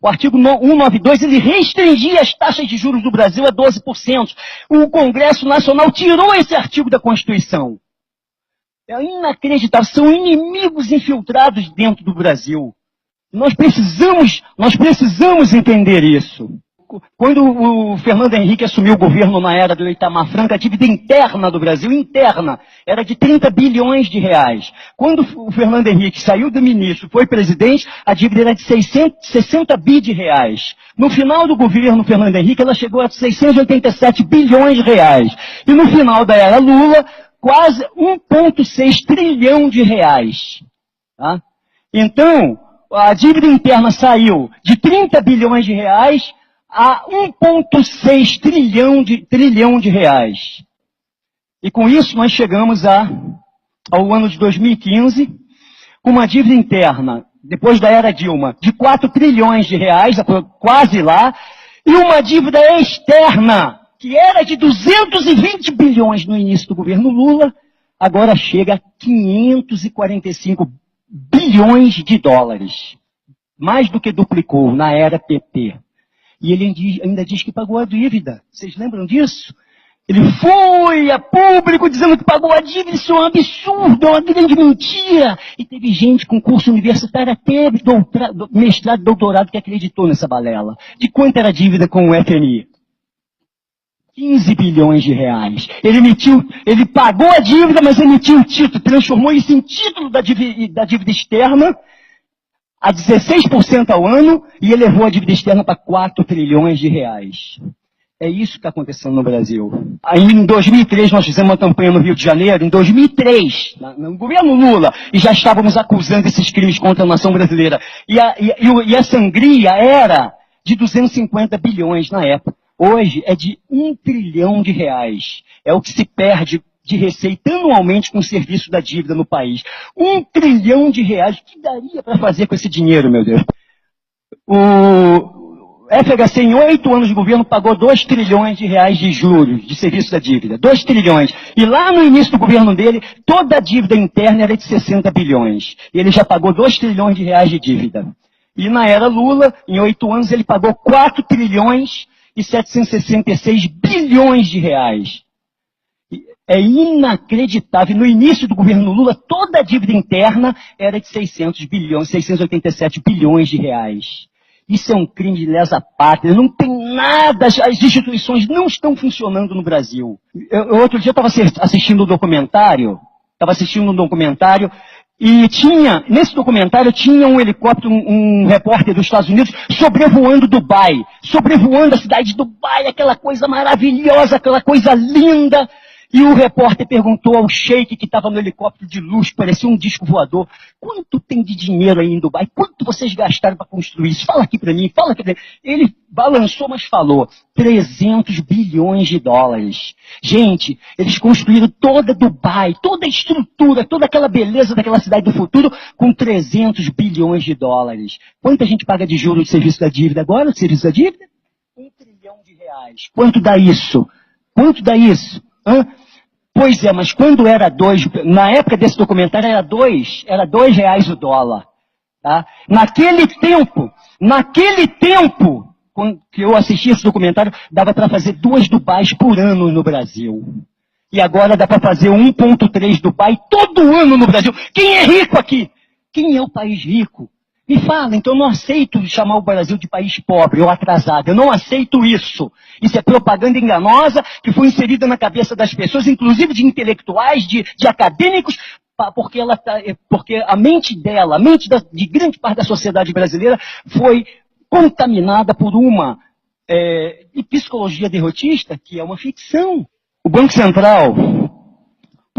O artigo 192, ele restringia as taxas de juros do Brasil a 12%. O Congresso Nacional tirou esse artigo da Constituição. É inacreditável, são inimigos infiltrados dentro do Brasil. Nós precisamos entender isso. Quando o Fernando Henrique assumiu o governo na era do Itamar Franco, a dívida interna do Brasil, era de 30 bilhões de reais. Quando o Fernando Henrique saiu do ministro, foi presidente, a dívida era de 60 bi de reais. No final do governo Fernando Henrique, ela chegou a 687 bilhões de reais. E no final da era Lula, quase 1,6 trilhão de reais. Tá? Então, a dívida interna saiu de 30 bilhões de reais a 1,6 trilhão de reais. E com isso nós chegamos ao ano de 2015, com uma dívida interna, depois da era Dilma, de 4 trilhões de reais, quase lá, e uma dívida externa, que era de 220 bilhões no início do governo Lula, agora chega a 545 bilhões de dólares. Mais do que duplicou na era PT. E ele ainda diz que pagou a dívida. Vocês lembram disso? Ele foi a público dizendo que pagou a dívida. Isso é um absurdo, é uma grande mentira. E teve gente com curso universitário, até mestrado, doutorado, que acreditou nessa balela. De quanto era a dívida com o FMI? 15 bilhões de reais. Ele pagou a dívida, mas emitiu o título, transformou isso em título da dívida externa, a 16% ao ano, e elevou a dívida externa para 4 trilhões de reais. É isso que está acontecendo no Brasil. Aí, em 2003, nós fizemos uma campanha no Rio de Janeiro, em 2003, no governo Lula, e já estávamos acusando esses crimes contra a nação brasileira. E a sangria era de 250 bilhões na época. Hoje é de 1 trilhão de reais. É o que se perde de receita anualmente com o serviço da dívida no país. 1 trilhão de reais. O que daria para fazer com esse dinheiro, meu Deus? O FHC, em 8 anos de governo, pagou 2 trilhões de reais de juros de serviço da dívida. 2 trilhões. E lá no início do governo dele, toda a dívida interna era de 60 bilhões. E ele já pagou 2 trilhões de reais de dívida. E na era Lula, em 8 anos, ele pagou 4 trilhões e 766 bilhões de reais. É inacreditável. No início do governo Lula, toda a dívida interna era de 687 bilhões de reais. Isso é um crime de lesa pátria. Não tem nada, as instituições não estão funcionando no Brasil. Outro dia eu estava assistindo um documentário, e nesse documentário tinha um helicóptero, um repórter dos Estados Unidos, sobrevoando Dubai, sobrevoando a cidade de Dubai, aquela coisa maravilhosa, aquela coisa linda. E o repórter perguntou ao sheik que estava no helicóptero de luxo, parecia um disco voador, quanto tem de dinheiro aí em Dubai? Quanto vocês gastaram para construir isso? Fala aqui para mim, fala aqui para mim. Ele balançou, mas falou, 300 bilhões de dólares. Gente, eles construíram toda Dubai, toda a estrutura, toda aquela beleza daquela cidade do futuro com 300 bilhões de dólares. Quanto a gente paga de juros de serviço da dívida agora, de serviço da dívida? 1 trilhão de reais. Quanto dá isso? Quanto dá isso? Hã? Pois é, mas quando era 2, na época desse documentário era 2 reais o dólar. Tá? Naquele tempo, quando eu assisti esse documentário, dava para fazer 2 Dubais por ano no Brasil. E agora dá para fazer 1,3 Dubai todo ano no Brasil. Quem é rico aqui? Quem é o país rico? Me fala, então eu não aceito chamar o Brasil de país pobre ou atrasado. Eu não aceito isso. Isso é propaganda enganosa que foi inserida na cabeça das pessoas, inclusive de intelectuais, de acadêmicos, porque a mente dela, de grande parte da sociedade brasileira, foi contaminada por uma psicologia derrotista, que é uma ficção. O Banco Central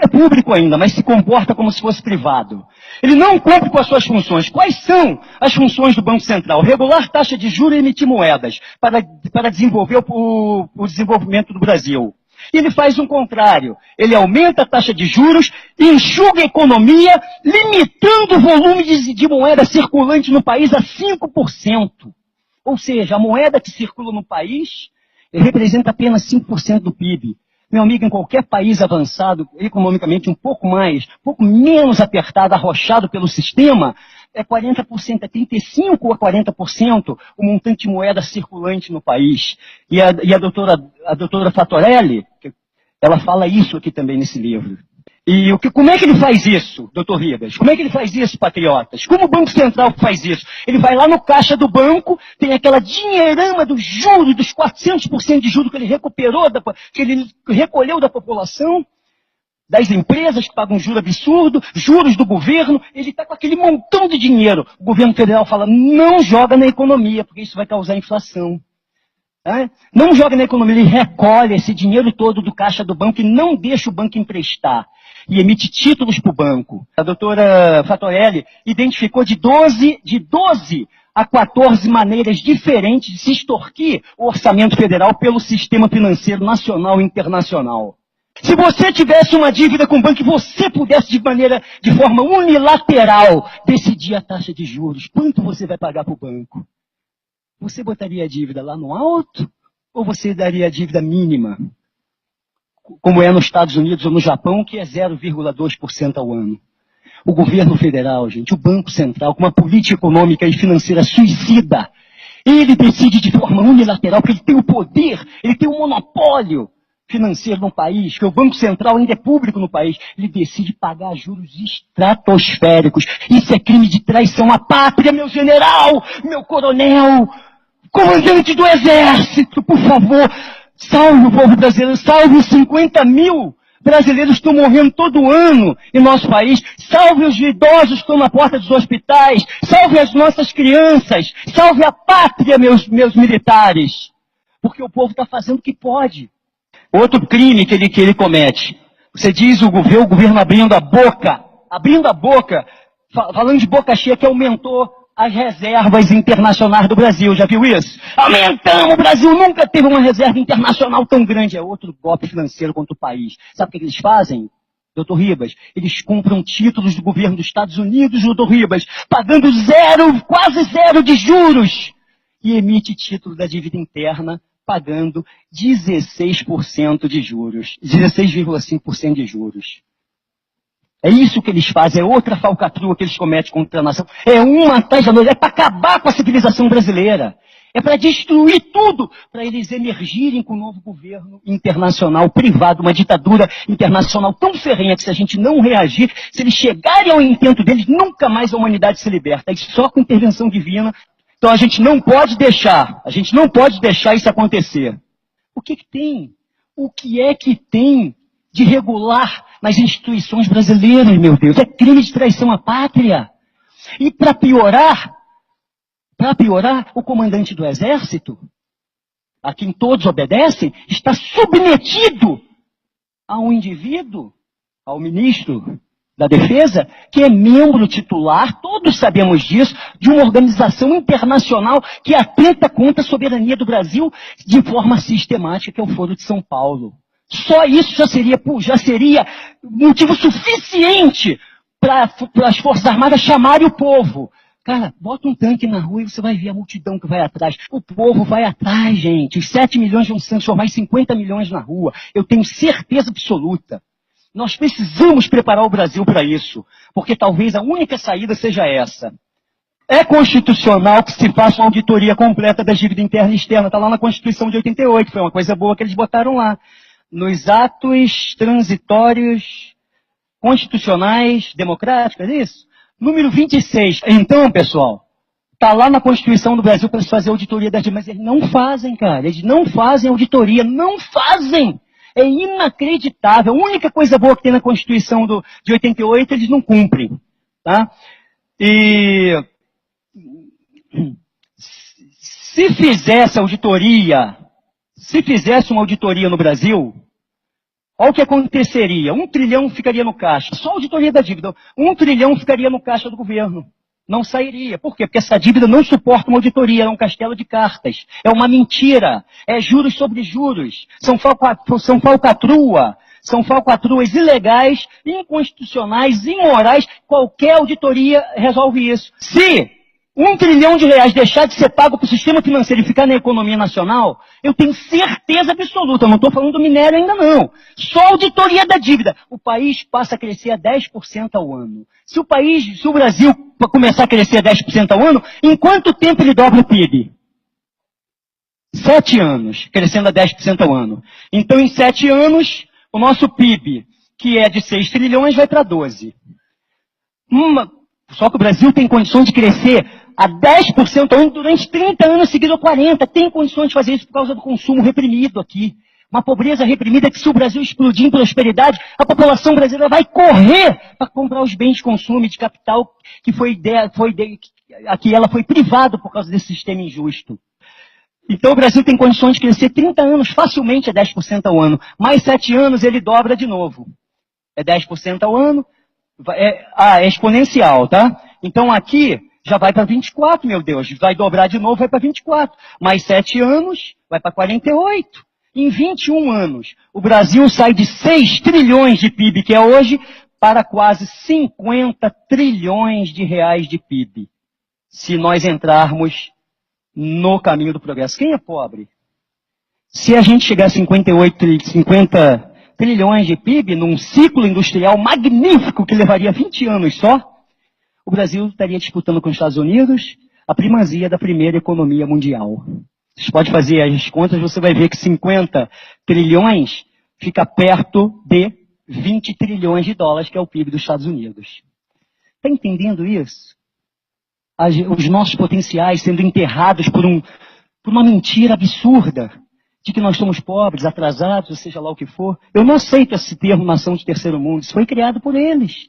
é público ainda, mas se comporta como se fosse privado. Ele não cumpre com as suas funções. Quais são as funções do Banco Central? Regular taxa de juros e emitir moedas para desenvolver o desenvolvimento do Brasil. E ele faz o contrário. Ele aumenta a taxa de juros, enxuga a economia, limitando o volume de moeda circulante no país a 5%. Ou seja, a moeda que circula no país representa apenas 5% do PIB. Meu amigo, em qualquer país avançado, economicamente um pouco menos apertado, arrochado pelo sistema, é 40%, é 35% ou 40% o montante de moeda circulante no país. E a doutora Fatorelli, ela fala isso aqui também nesse livro. E como é que ele faz isso, doutor Ribas? Como é que ele faz isso, patriotas? Como o Banco Central faz isso? Ele vai lá no caixa do banco, tem aquela dinheirama dos juros, dos 400% de juros que ele que ele recolheu da população, das empresas que pagam juro absurdo, juros do governo, ele está com aquele montão de dinheiro. O governo federal fala, não joga na economia, porque isso vai causar inflação. Não joga na economia, ele recolhe esse dinheiro todo do caixa do banco e não deixa o banco emprestar. E emite títulos para o banco. A doutora Fatorelli identificou de 12 a 14 maneiras diferentes de se extorquir o orçamento federal pelo sistema financeiro nacional e internacional. Se você tivesse uma dívida com o banco e você pudesse de forma unilateral decidir a taxa de juros, quanto você vai pagar para o banco? Você botaria a dívida lá no alto ou você daria a dívida mínima? Como é nos Estados Unidos ou no Japão, que é 0,2% ao ano. O governo federal, gente, o Banco Central, com uma política econômica e financeira suicida, ele decide de forma unilateral, porque ele tem o poder, ele tem o monopólio financeiro no país, que o Banco Central ainda é público no país, ele decide pagar juros estratosféricos. Isso é crime de traição à pátria, meu general, meu coronel, comandante do exército, por favor, salve o povo brasileiro, salve os 50 mil brasileiros que estão morrendo todo ano em nosso país, salve os idosos que estão na porta dos hospitais, salve as nossas crianças, salve a pátria, meus militares, porque o povo está fazendo o que pode. Outro crime que ele comete, você diz o governo abrindo a boca, falando de boca cheia, que aumentou as reservas internacionais do Brasil. Já viu isso? Aumentamos! O Brasil nunca teve uma reserva internacional tão grande. É outro golpe financeiro contra o país. Sabe o que eles fazem, doutor Ribas? Eles compram títulos do governo dos Estados Unidos, doutor Ribas, pagando quase zero de juros. E emite título da dívida interna, pagando 16% de juros. 16,5% de juros. É isso que eles fazem, é outra falcatrua que eles cometem contra a nação. É uma atrás da outra, é para acabar com a civilização brasileira. É para destruir tudo, para eles emergirem com um novo governo internacional, privado, uma ditadura internacional tão ferrenha que se a gente não reagir, se eles chegarem ao intento deles, nunca mais a humanidade se liberta. É só com intervenção divina. Então a gente não pode deixar isso acontecer. O que tem? O que é que tem de regular nas instituições brasileiras, meu Deus? É crime de traição à pátria. E para piorar, o comandante do exército, a quem todos obedecem, está submetido a um indivíduo, ao ministro da Defesa, que é membro titular, todos sabemos disso, de uma organização internacional que atenta contra a soberania do Brasil de forma sistemática, que é o Foro de São Paulo. Só isso já seria motivo suficiente para as Forças Armadas chamarem o povo. Cara, bota um tanque na rua e você vai ver a multidão que vai atrás. O povo vai atrás, gente. Os 7 milhões vão se transformar em 50 milhões na rua. Eu tenho certeza absoluta. Nós precisamos preparar o Brasil para isso, porque talvez a única saída seja essa. É constitucional que se faça uma auditoria completa da dívida interna e externa. Está lá na Constituição de 88, foi uma coisa boa que eles botaram lá. Nos atos transitórios constitucionais democráticos, é isso? Número 26. Então, pessoal, está lá na Constituição do Brasil para se fazer auditoria das dívidas, mas eles não fazem, cara. Eles não fazem auditoria, não fazem. É inacreditável. A única coisa boa que tem na Constituição de 88, eles não cumprem. Tá? E se fizesse uma auditoria no Brasil, olha o que aconteceria. 1 trilhão ficaria no caixa. Só a auditoria da dívida. 1 trilhão ficaria no caixa do governo. Não sairia. Por quê? Porque essa dívida não suporta uma auditoria. É um castelo de cartas. É uma mentira. É juros sobre juros. São falcatruas ilegais, inconstitucionais, imorais. Qualquer auditoria resolve isso. Se R$ 1 trilhão deixar de ser pago para o sistema financeiro e ficar na economia nacional, eu tenho certeza absoluta, não estou falando do minério ainda não. Só a auditoria da dívida. O país passa a crescer a 10% ao ano. Se o Brasil começar a crescer a 10% ao ano, em quanto tempo ele dobra o PIB? 7 anos, crescendo a 10% ao ano. Então, em 7 anos, o nosso PIB, que é de 6 trilhões, vai para 12. Só que o Brasil tem condições de crescer a 10% ao ano durante 30 anos seguidos ou 40. Tem condições de fazer isso por causa do consumo reprimido aqui. Uma pobreza reprimida que, se o Brasil explodir em prosperidade, a população brasileira vai correr para comprar os bens de consumo e de capital que a que ela foi privada por causa desse sistema injusto. Então o Brasil tem condições de crescer 30 anos facilmente a 10% ao ano. Mais 7 anos ele dobra de novo. É 10% ao ano. É exponencial, tá? Então aqui já vai para 24, meu Deus. Vai dobrar de novo, vai para 24. Mais 7 anos, vai para 48. Em 21 anos, o Brasil sai de 6 trilhões de PIB, que é hoje, para quase 50 trilhões de reais de PIB. Se nós entrarmos no caminho do progresso. Quem é pobre? Se a gente chegar a 50 trilhões de PIB num ciclo industrial magnífico que levaria 20 anos só, o Brasil estaria disputando com os Estados Unidos a primazia da primeira economia mundial. Você pode fazer as contas, você vai ver que 50 trilhões fica perto de 20 trilhões de dólares, que é o PIB dos Estados Unidos. Está entendendo isso? Os nossos potenciais sendo enterrados por uma mentira absurda de que nós somos pobres, atrasados, ou seja lá o que for. Eu não aceito esse termo nação de terceiro mundo, isso foi criado por eles.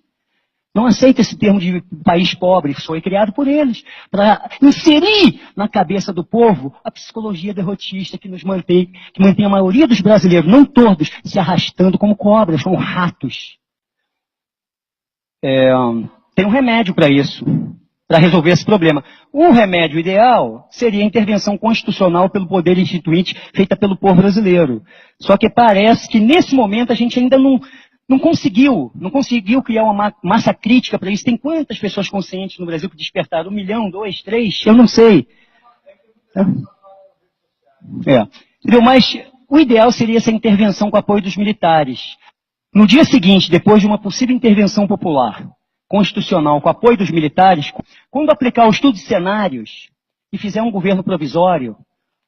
Não aceito esse termo de país pobre, isso foi criado por eles, para inserir na cabeça do povo a psicologia derrotista que mantém a maioria dos brasileiros, não todos, se arrastando como cobras, como ratos. Tem um remédio para isso, para resolver esse problema. Um remédio ideal seria a intervenção constitucional pelo poder instituinte feita pelo povo brasileiro. Só que parece que nesse momento a gente ainda não conseguiu criar uma massa crítica para isso. Tem quantas pessoas conscientes no Brasil que despertaram? 1 milhão, 2, 3? Eu não sei. Entendeu? Mas o ideal seria essa intervenção com apoio dos militares. No dia seguinte, depois de uma possível intervenção popular, constitucional, com apoio dos militares, quando aplicar o estudo de cenários e fizer um governo provisório,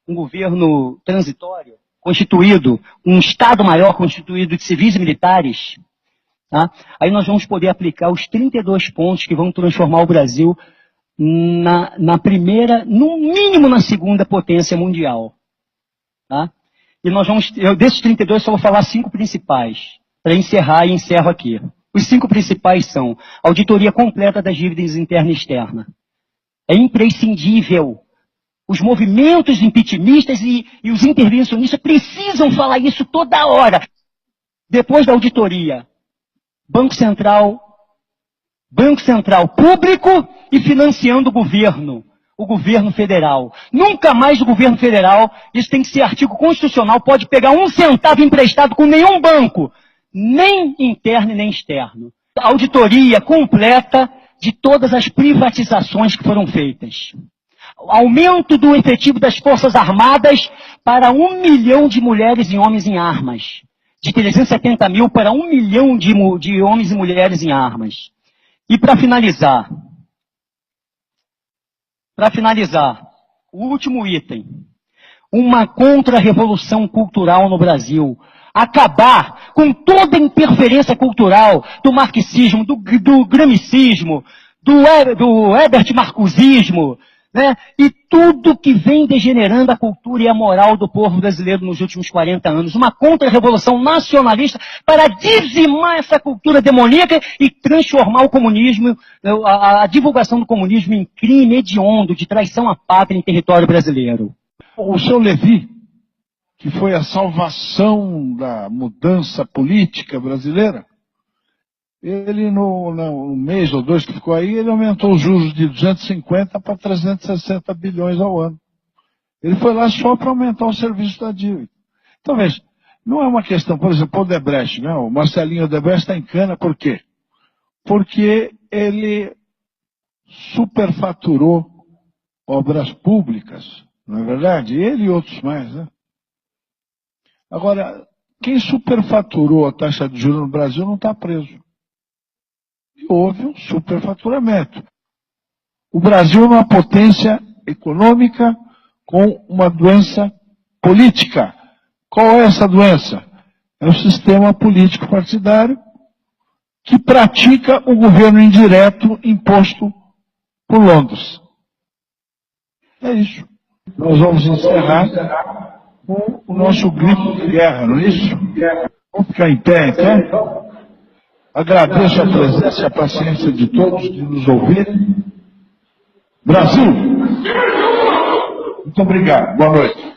um governo transitório, constituído, um Estado maior constituído de civis e militares, tá? Aí nós vamos poder aplicar os 32 pontos que vão transformar o Brasil na primeira, no mínimo na segunda potência mundial. Tá? E desses 32 só vou falar 5 principais, para encerrar e encerro aqui. Os 5 principais são auditoria completa das dívidas interna e externa. É imprescindível. Os movimentos impeachmentistas e os intervencionistas precisam falar isso toda hora. Depois da auditoria, Banco Central público e financiando o governo federal. Nunca mais o governo federal, isso tem que ser artigo constitucional, pode pegar 1 centavo emprestado com nenhum banco, nem interno e nem externo. Auditoria completa de todas as privatizações que foram feitas. Aumento do efetivo das Forças Armadas para 1 milhão de mulheres e homens em armas. De 370 mil para 1 milhão de homens e mulheres em armas. E para finalizar, o último item. Uma contra-revolução cultural no Brasil. Acabar com toda a interferência cultural do marxismo, do gramicismo, do Herbert Marcusismo, né? E tudo que vem degenerando a cultura e a moral do povo brasileiro nos últimos 40 anos. Uma contra-revolução nacionalista para dizimar essa cultura demoníaca e transformar o comunismo, a divulgação do comunismo em crime hediondo de traição à pátria em território brasileiro. O seu Levi, que foi a salvação da mudança política brasileira, ele no mês ou 2 que ficou aí, ele aumentou os juros de 250 para 360 bilhões ao ano. Ele foi lá só para aumentar o serviço da dívida. Então veja, não é uma questão, por exemplo, o Odebrecht, né? O Marcelinho Odebrecht está em cana, por quê? Porque ele superfaturou obras públicas, não é verdade? Ele e outros mais, né? Agora, quem superfaturou a taxa de juros no Brasil não está preso. E houve um superfaturamento. O Brasil é uma potência econômica com uma doença política. Qual é essa doença? É o sistema político partidário que pratica o governo indireto imposto por Londres. É isso. Nós vamos encerrar com o nosso grito de guerra, não é isso? Vamos ficar em pé, então? Agradeço a presença e a paciência de todos de nos ouvir. Brasil! Muito obrigado. Boa noite.